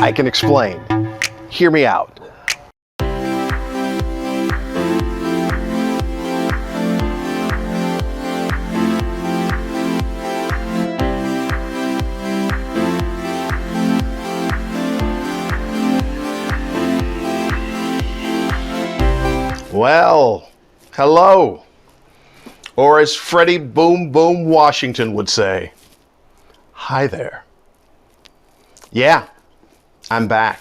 I can explain. Hear me out. Well, hello. Or as Freddie Boom Boom Washington would say, hi there. Yeah, I'm back.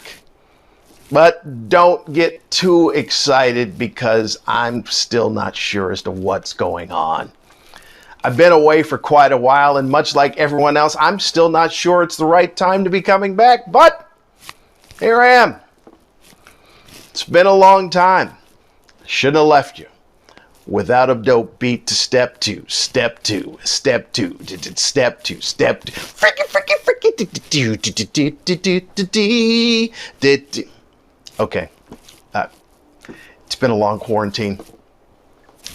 But don't get too excited because I'm still not sure as to what's going on. I've been away for quite a while, and much like everyone else, I'm still not sure it's the right time to be coming back, but here I am. It's been a long time. Shouldn't have left you without a dope beat to step two, step two, step two, step two, step two. Okay, it's been a long quarantine.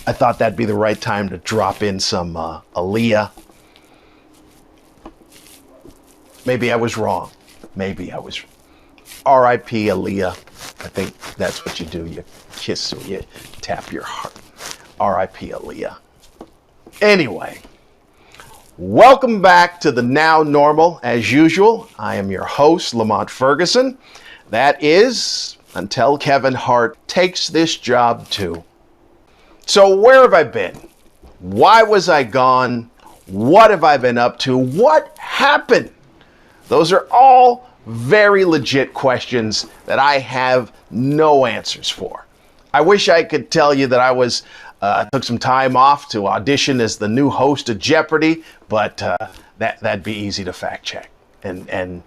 I thought that'd be the right time to drop in some Aaliyah. Maybe I was wrong. Maybe I was. R.I.P. Aaliyah. I think that's what you do. You kiss or you tap your heart. R.I.P. Aaliyah. Anyway, welcome back to the Now Normal. As usual, I am your host, Lamont Ferguson. That is, until Kevin Hart takes this job too. So where have I been? Why was I gone? What have I been up to? What happened? Those are all very legit questions that I have no answers for. I wish I could tell you that I took some time off to audition as the new host of Jeopardy, but that'd be easy to fact check, and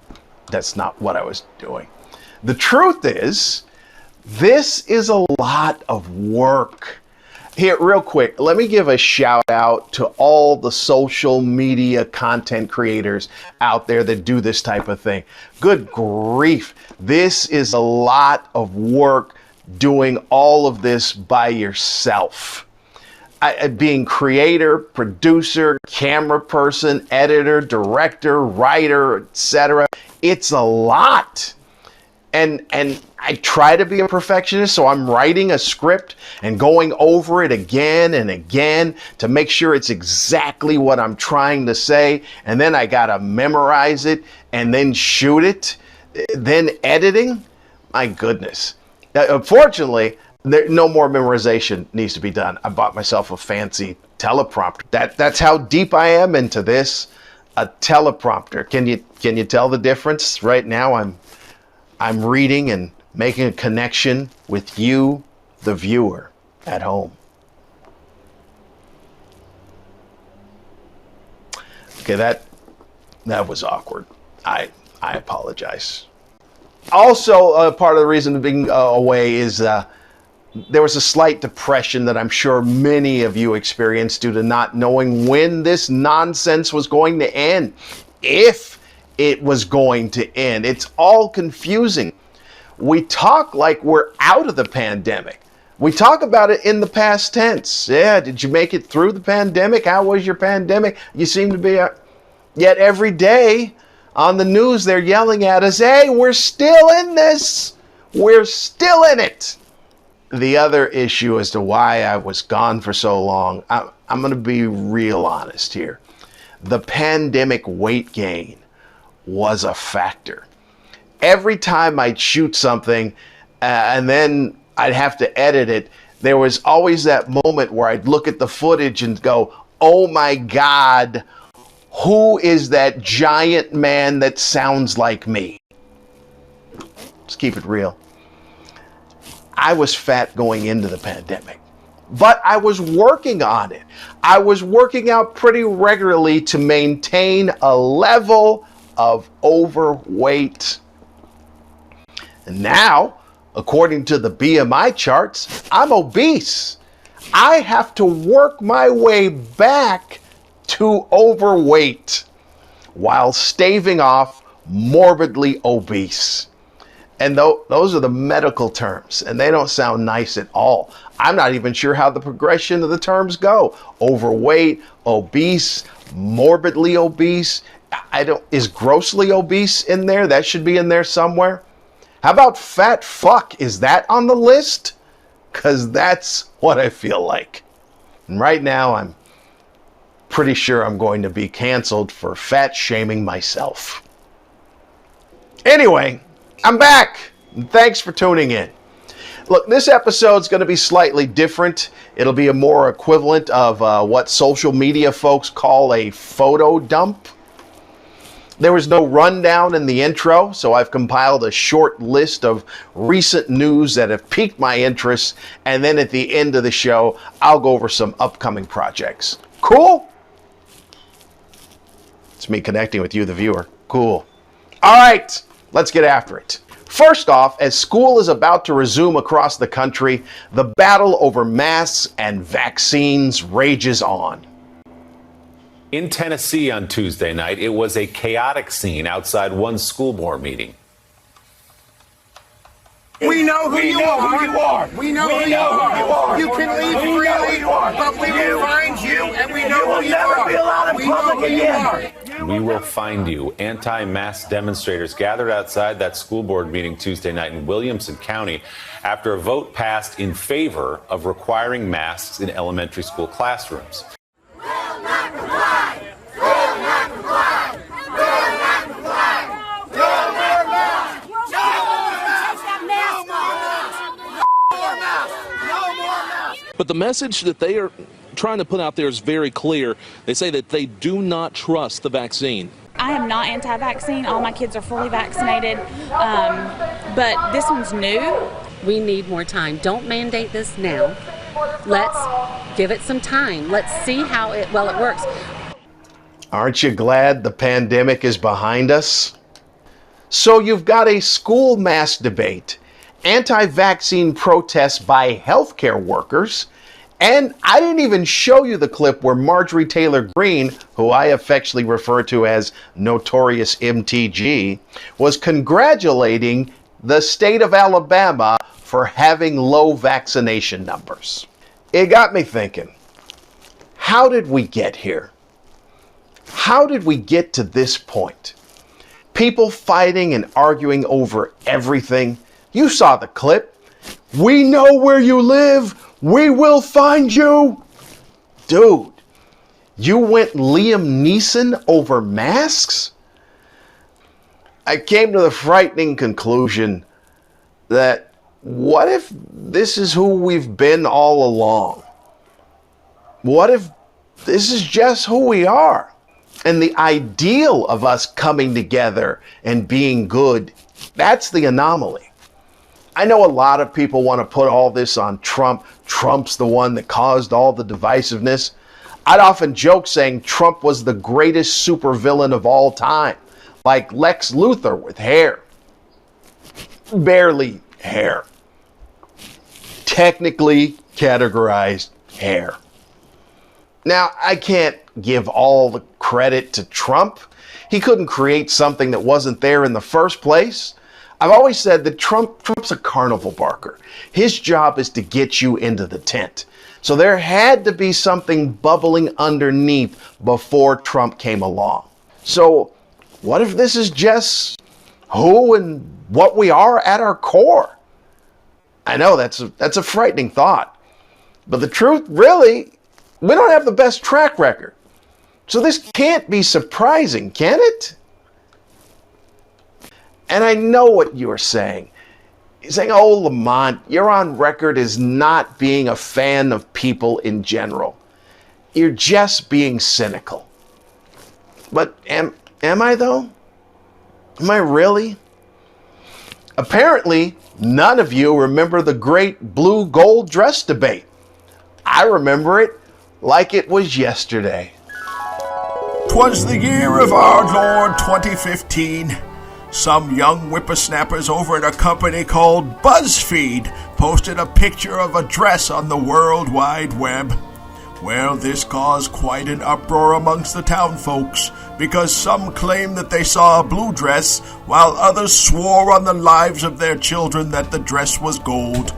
that's not what I was doing. The truth is, this is a lot of work. Here, real quick, let me give a shout out to all the social media content creators out there that do this type of thing. Good grief. This is a lot of work doing all of this by yourself. Being creator, producer, camera person, editor, director, writer, etc. It's a lot. And I try to be a perfectionist, so I'm writing a script and going over it again and again to make sure it's exactly what I'm trying to say. And then I gotta memorize it and then shoot it. Then editing, my goodness. Unfortunately, no more memorization needs to be done. I bought myself a fancy teleprompter. That's how deep I am into this. A teleprompter. Can you tell the difference? Right now I'm reading and making a connection with you, the viewer, at home. Okay, that was awkward. I apologize. Also, part of the reason of being away is there was a slight depression that I'm sure many of you experienced due to not knowing when this nonsense was going to end. If it was going to end. It's all confusing. We talk like we're out of the pandemic. We talk about it in the past tense. Yeah, did you make it through the pandemic? How was your pandemic? You seem to be... Yet every day on the news, they're yelling at us, hey, we're still in this. We're still in it. The other issue as to why I was gone for so long, I'm going to be real honest here. The pandemic weight gain was a factor. Every time I'd shoot something and then I'd have to edit it, there was always that moment where I'd look at the footage and go, oh my God, who is that giant man that sounds like me? Let's keep it real. I was fat going into the pandemic, but I was working on it. I was working out pretty regularly to maintain a level of overweight. And now, according to the BMI charts, I'm obese. I have to work my way back to overweight while staving off morbidly obese. And those are the medical terms, and they don't sound nice at all. I'm not even sure how the progression of the terms go. Overweight, obese, morbidly obese. I don't, is grossly obese in there? That should be in there somewhere. How about fat fuck? Is that on the list? Because that's what I feel like. And right now, I'm pretty sure I'm going to be canceled for fat shaming myself. Anyway, I'm back. And thanks for tuning in. Look, this episode's going to be slightly different. It'll be a more equivalent of what social media folks call a photo dump. There was no rundown in the intro, so I've compiled a short list of recent news that have piqued my interest, and then at the end of the show, I'll go over some upcoming projects. Cool? It's me connecting with you, the viewer. Cool. All right, let's get after it. First off, as school is about to resume across the country, the battle over masks and vaccines rages on. In Tennessee on Tuesday night, it was a chaotic scene outside one school board meeting. We know who you are. We know who you are. You can leave freely, but we will find you, and we know who you are. We know who you are. We will find you. Anti-mask demonstrators gathered outside that school board meeting Tuesday night in Williamson County after a vote passed in favor of requiring masks in elementary school classrooms. But the message that they are trying to put out there is very clear. They say that they do not trust the vaccine. I am not anti-vaccine. All my kids are fully vaccinated, but this one's new. We need more time. Don't mandate this now. Let's give it some time. Let's see how it works. Aren't you glad the pandemic is behind us? So you've got a school mask debate, anti-vaccine protests by healthcare workers, and I didn't even show you the clip where Marjorie Taylor Greene, who I affectionately refer to as Notorious MTG, was congratulating the state of Alabama for having low vaccination numbers. It got me thinking, how did we get here? How did we get to this point? People fighting and arguing over everything. You saw the clip. We know where you live. We will find you. Dude, you went Liam Neeson over masks? I came to the frightening conclusion that what if this is who we've been all along? What if this is just who we are? And the ideal of us coming together and being good, that's the anomaly. I know a lot of people want to put all this on Trump. Trump's the one that caused all the divisiveness. I'd often joke saying Trump was the greatest supervillain of all time, like Lex Luthor with hair. Barely hair. Technically categorized hair. Now, I can't give all the credit to Trump. He couldn't create something that wasn't there in the first place. I've always said that Trump's a carnival barker. His job is to get you into the tent. So there had to be something bubbling underneath before Trump came along. So what if this is just who and what we are at our core? I know that's a frightening thought. But the truth, really, we don't have the best track record. So this can't be surprising, can it? And I know what you're saying. You're saying, oh, Lamont, you're on record as not being a fan of people in general. You're just being cynical. But am I though? Am I really? Apparently, none of you remember the great blue gold dress debate. I remember it like it was yesterday. 'Twas the year of our Lord 2015. Some young whippersnappers over at a company called BuzzFeed posted a picture of a dress on the World Wide Web. Well, this caused quite an uproar amongst the townfolks, because some claimed that they saw a blue dress, while others swore on the lives of their children that the dress was gold.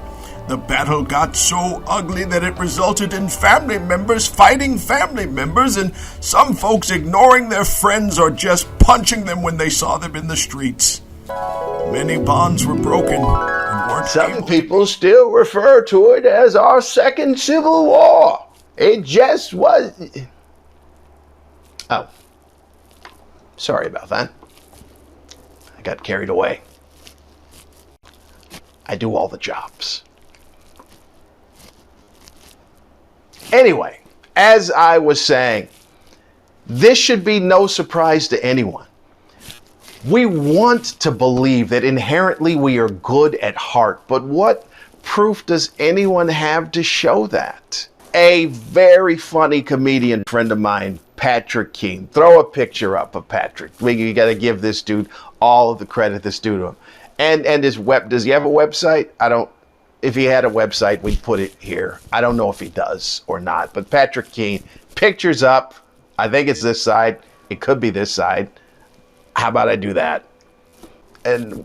The battle got so ugly that it resulted in family members fighting family members and some folks ignoring their friends or just punching them when they saw them in the streets. Many bonds were broken and weren't Some people still refer to it as our second Civil War. It just was. Oh. Sorry about that. I got carried away. I do all the jobs. Anyway, as I was saying, this should be no surprise to anyone. We want to believe that inherently we are good at heart, but what proof does anyone have to show that? A very funny comedian friend of mine, Patrick Keene. Throw a picture up of Patrick. You got to give this dude all of the credit that's due to him. And his does he have a website? If he had a website, we'd put it here. I don't know if he does or not, but Patrick Keene, pictures up. I think it's this side. It could be this side. How about I do that? And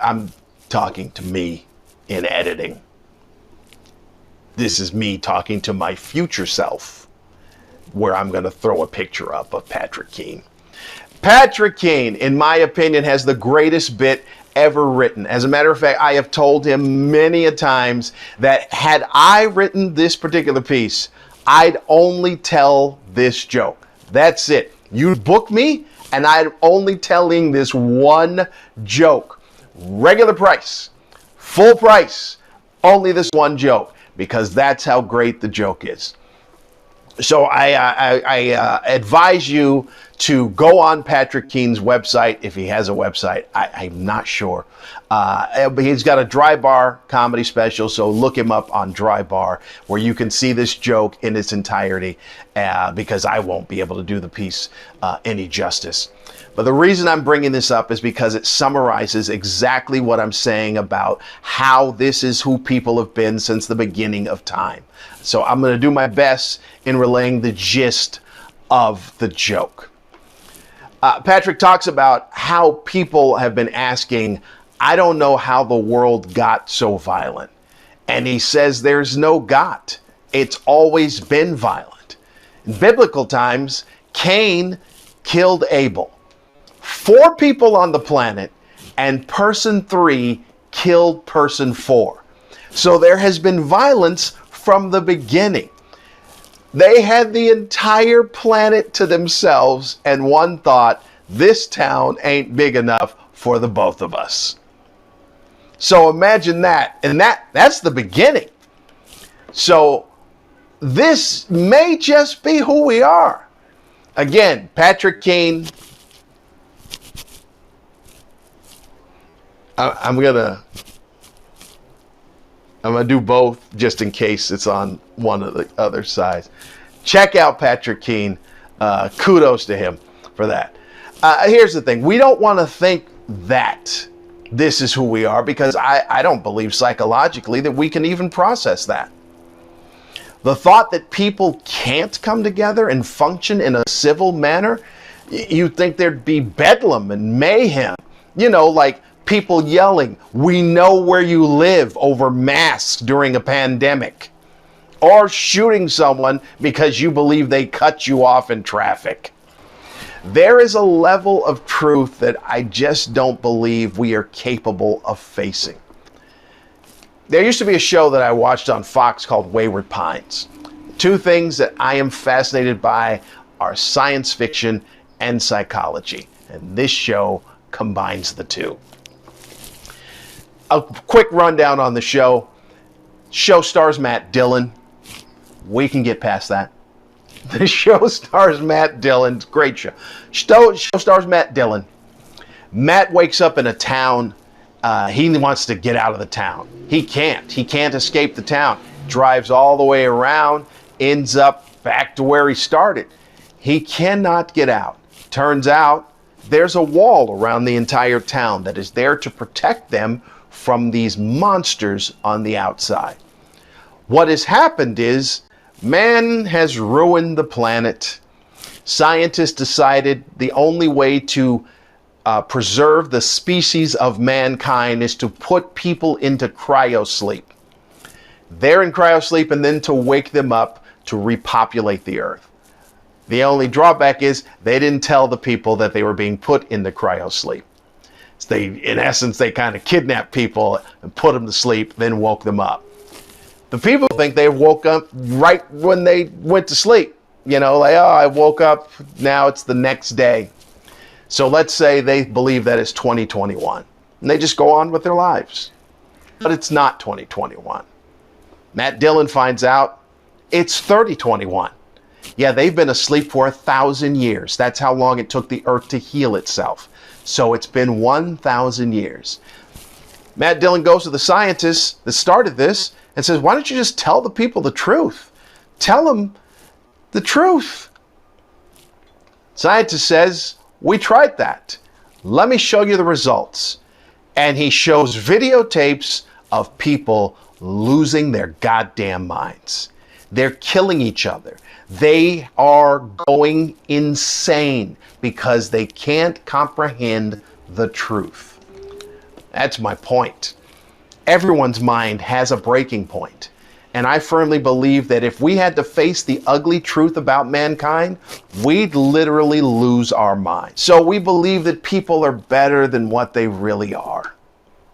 I'm talking to me in editing. This is me talking to my future self, where I'm going to throw a picture up of Patrick Keene. Patrick Keene, in my opinion, has the greatest bit ever written. As a matter of fact, I have told him many a times that had I written this particular piece, I'd only tell this joke. That's it. You'd book me, and I'm only telling this one joke. Regular price, full price, only this one joke, because that's how great the joke is. So I advise you to go on Patrick Keene's website, if he has a website. I'm not sure. But he's got a Dry Bar comedy special, so look him up on Dry Bar, where you can see this joke in its entirety, because I won't be able to do the piece any justice. But the reason I'm bringing this up is because it summarizes exactly what I'm saying about how this is who people have been since the beginning of time. So I'm going to do my best in relaying the gist of the joke. Patrick talks about how people have been asking, I don't know how the world got so violent. And he says there's no got. It's always been violent. In biblical times, Cain killed Abel. 4 people on the planet, and person 3 killed person 4. So there has been violence from the beginning. They had the entire planet to themselves, and one thought, this town ain't big enough for the both of us. So imagine that. And that's the beginning. So this may just be who we are. Again, Patrick Keene. I'm gonna do both just in case it's on one of the other sides. Check out Patrick Keene. Kudos to him for that. Here's the thing. We don't want to think that this is who we are, because I don't believe psychologically that we can even process that. The thought that people can't come together and function in a civil manner, you'd think there'd be bedlam and mayhem. Like people yelling, "We know where you live," over masks during a pandemic. Or shooting someone because you believe they cut you off in traffic. There is a level of truth that I just don't believe we are capable of facing. There used to be a show that I watched on Fox called Wayward Pines. 2 things that I am fascinated by are science fiction and psychology. And this show combines the 2. A quick rundown on the show. Show stars Matt Dillon. We can get past that. The show stars Matt Dillon. Great show. Show stars Matt Dillon. Matt wakes up in a town. He wants to get out of the town. He can't. He can't escape the town. Drives all the way around. Ends up back to where he started. He cannot get out. Turns out there's a wall around the entire town that is there to protect them from these monsters on the outside. What has happened is man has ruined the planet. Scientists decided the only way to preserve the species of mankind is to put people into cryosleep. They're in cryosleep, and then to wake them up to repopulate the earth. The only drawback is they didn't tell the people that they were being put into cryosleep. So in essence, they kind of kidnapped people and put them to sleep, then woke them up. The people think they woke up right when they went to sleep. You know, like, oh, I woke up, now it's the next day. So let's say they believe that it's 2021, and they just go on with their lives. But it's not 2021. Matt Dillon finds out it's 3021. Yeah, they've been asleep for 1,000 years. That's how long it took the earth to heal itself. So it's been 1,000 years. Matt Dillon goes to the scientists that started this and says, why don't you just tell the people the truth? Tell them the truth. Scientist says, we tried that. Let me show you the results. And he shows videotapes of people losing their goddamn minds. They're killing each other. They are going insane because they can't comprehend the truth. That's my point. Everyone's mind has a breaking point. And I firmly believe that if we had to face the ugly truth about mankind, we'd literally lose our mind. So we believe that people are better than what they really are.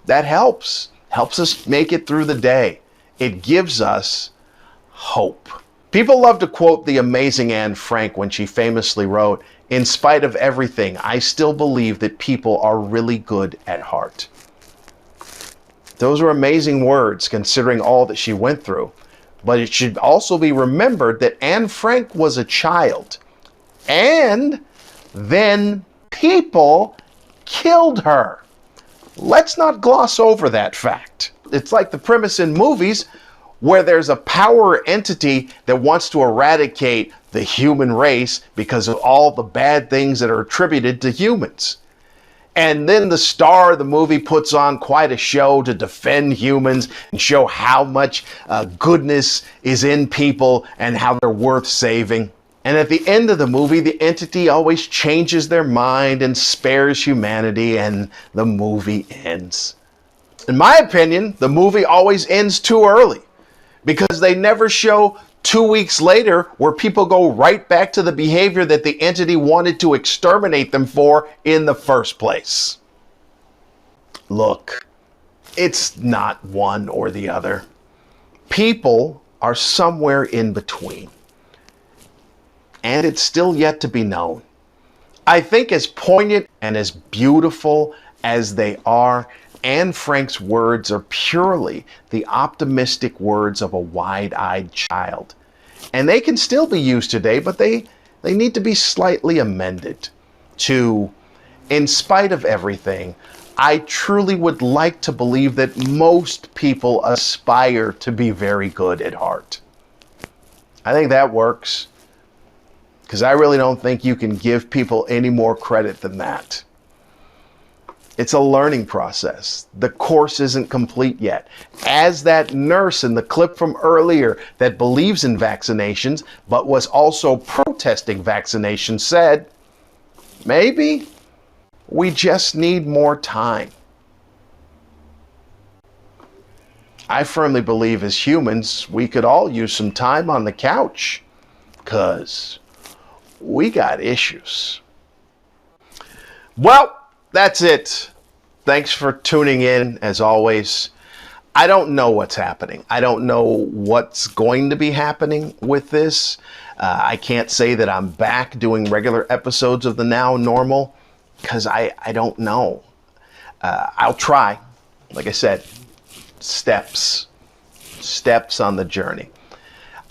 That helps us make it through the day. It gives us hope. People love to quote the amazing Anne Frank when she famously wrote, "In spite of everything, I still believe that people are really good at heart." Those are amazing words considering all that she went through. But it should also be remembered that Anne Frank was a child. And then people killed her. Let's not gloss over that fact. It's like the premise in movies where there's a power entity that wants to eradicate the human race because of all the bad things that are attributed to humans. And then the star of the movie puts on quite a show to defend humans and show how much goodness is in people and how they're worth saving. And at the end of the movie, the entity always changes their mind and spares humanity, and the movie ends. In my opinion, the movie always ends too early because they never show 2 weeks later where people go right back to the behavior that the entity wanted to exterminate them for in the first place. Look, it's not one or the other. People are somewhere in between. And it's still yet to be known. I think as poignant and as beautiful as they are, Anne Frank's words are purely the optimistic words of a wide-eyed child. And they can still be used today, but they need to be slightly amended to, in spite of everything, I truly would like to believe that most people aspire to be very good at heart. I think that works, because I really don't think you can give people any more credit than that. It's a learning process. The course isn't complete yet. As that nurse in the clip from earlier that believes in vaccinations, but was also protesting vaccinations said, maybe we just need more time. I firmly believe as humans, we could all use some time on the couch, because we got issues. Well, that's it. Thanks for tuning in, as always. I don't know what's happening. I don't know what's going to be happening with this. I can't say that I'm back doing regular episodes of the Now Normal, because I don't know. I'll try. Like I said, steps on the journey.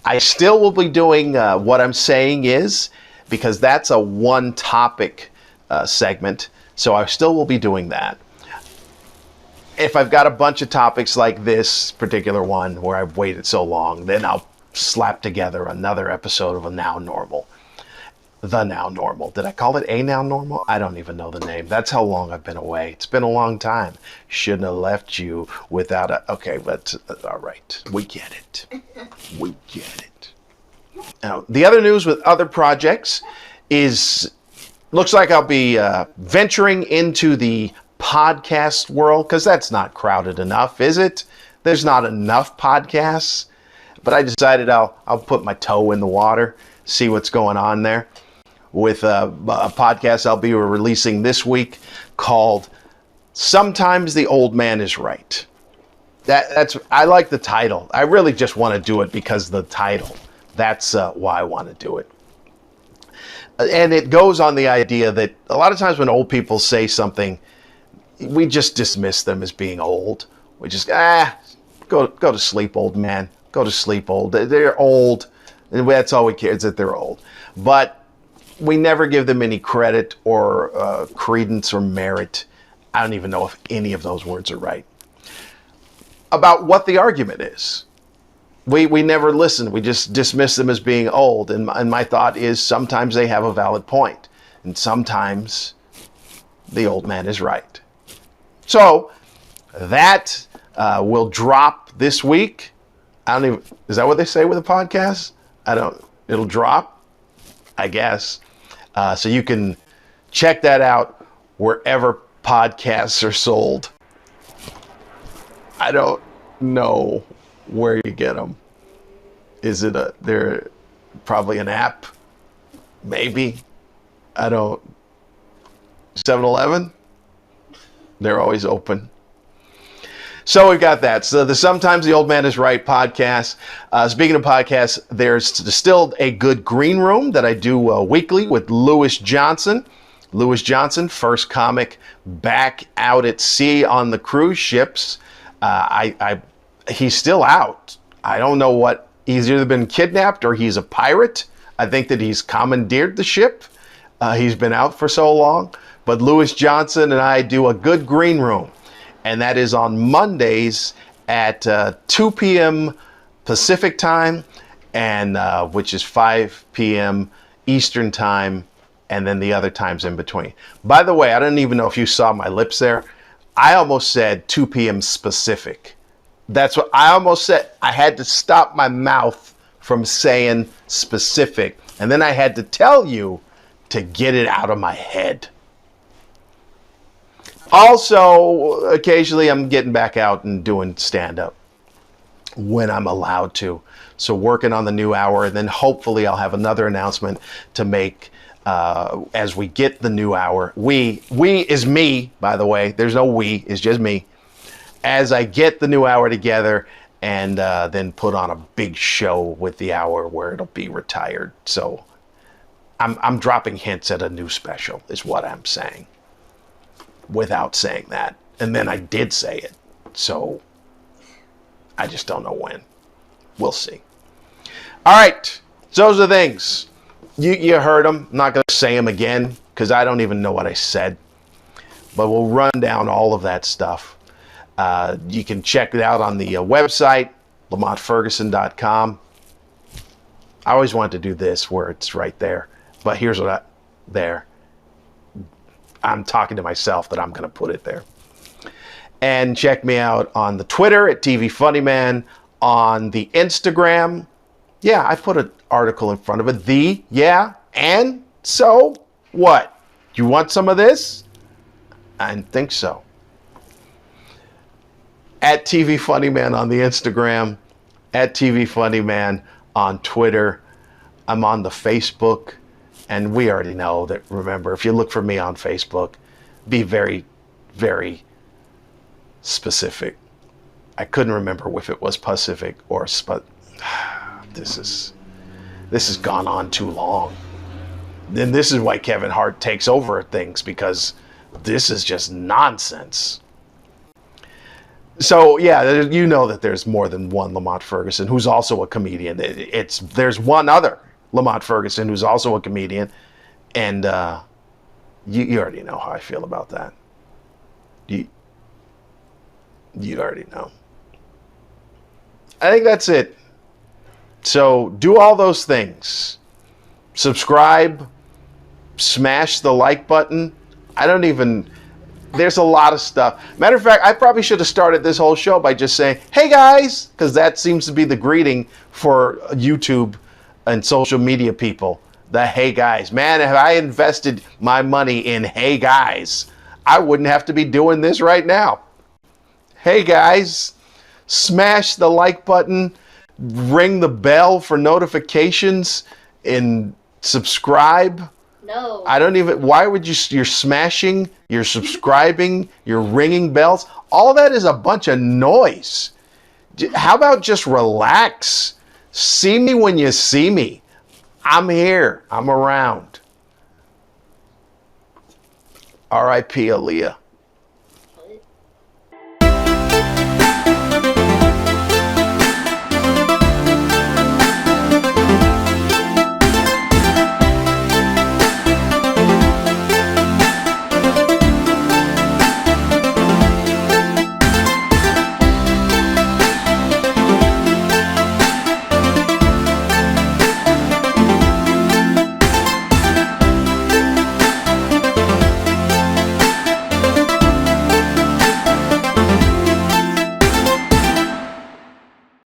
I still will be doing What I'm Saying Is, because that's a one topic segment. So I still will be doing that. If I've got a bunch of topics like this particular one where I've waited so long, then I'll slap together another episode of a Now Normal. The Now Normal. Did I call it a Now Normal? I don't even know the name. That's how long I've been away. It's been a long time. Shouldn't have left you without a... Okay, but all right. We get it. We get it. Now, the other news with other projects is... Looks like I'll be venturing into the podcast world, because that's not crowded enough, is it? there's not enough podcasts, but I decided I'll put my toe in the water, see what's going on there with a podcast I'll be releasing this week called Sometimes the Old Man is Right. I like the title. I really just want to do it because of the title. That's why I want to do it. And it goes on the idea that a lot of times when old people say something, we just dismiss them as being old. We just, go to sleep, old man. Go to sleep, old. They're old. And that's all we care, is that they're old. But we never give them any credit or credence or merit. I don't even know if any of those words are right. About what the argument is. We never listen. We just dismiss them as being old. And my thought is sometimes they have a valid point. And sometimes the old man is right. So that will drop this week. Is that what they say with a podcast? It'll drop, I guess. So you can check that out wherever podcasts are sold. I don't know where you get them. Is it they're probably an app? Maybe. 7-Eleven? They're always open. So we've got that. So the Sometimes the Old Man is Right podcast. Speaking of podcasts, there's still a good green room that I do weekly with Lewis Johnson. Lewis Johnson, first comic back out at sea on the cruise ships. He's still out. I don't know what. He's either been kidnapped or he's a pirate. I think that he's commandeered the ship. He's been out for so long. But Lewis Johnson and I do a good green room. And that is on Mondays at 2 p.m. Pacific time, and which is 5 p.m. Eastern time, and then the other times in between. By the way, I don't even know if you saw my lips there. I almost said 2 p.m. specific. That's what I almost said. I had to stop my mouth from saying specific. And then I had to tell you to get it out of my head. Also, occasionally I'm getting back out and doing stand-up when I'm allowed to. So working on the new hour, and then hopefully I'll have another announcement to make as we get the new hour. We is me, by the way. There's no we, it's just me. As I get the new hour together and then put on a big show with the hour where it'll be retired. So I'm dropping hints at a new special is what I'm saying without saying that. And then I did say it. So I just don't know when. We'll see. All right. So those are the things. You heard them. I'm not going to say them again because I don't even know what I said. But we'll run down all of that stuff. You can check it out on the website, lamontferguson.com. I always wanted to do this where it's right there. But here's what I'm talking to myself that I'm going to put it there. And check me out on the Twitter at TV Funny Man, on the Instagram. Yeah, I put an article in front of it. And so what? You want some of this? I think so. At TV Funny Man on the Instagram, at TV Funny Man on Twitter. I'm on the Facebook, and we already know that. Remember, if you look for me on Facebook, be very, very specific. I couldn't remember if it was Pacific or this has gone on too long. Then this is why Kevin Hart takes over things, because this is just nonsense. So yeah, you know that there's more than one Lamont Ferguson who's also a comedian. There's one other Lamont Ferguson who's also a comedian, and you already know how I feel about that. You already know. I think that's it. So do all those things. Subscribe, smash the like button. There's a lot of stuff. Matter of fact, I probably should have started this whole show by just saying, hey guys, because that seems to be the greeting for YouTube and social media people. The hey guys. Man, if I invested my money in hey guys, I wouldn't have to be doing this right now. Hey guys. smash the like button, ring the bell for notifications, and subscribe. No. I don't even, why would you're smashing, you're subscribing, you're ringing bells. All that is a bunch of noise. How about just relax? See me when you see me. I'm here. I'm around. R.I.P. Aaliyah.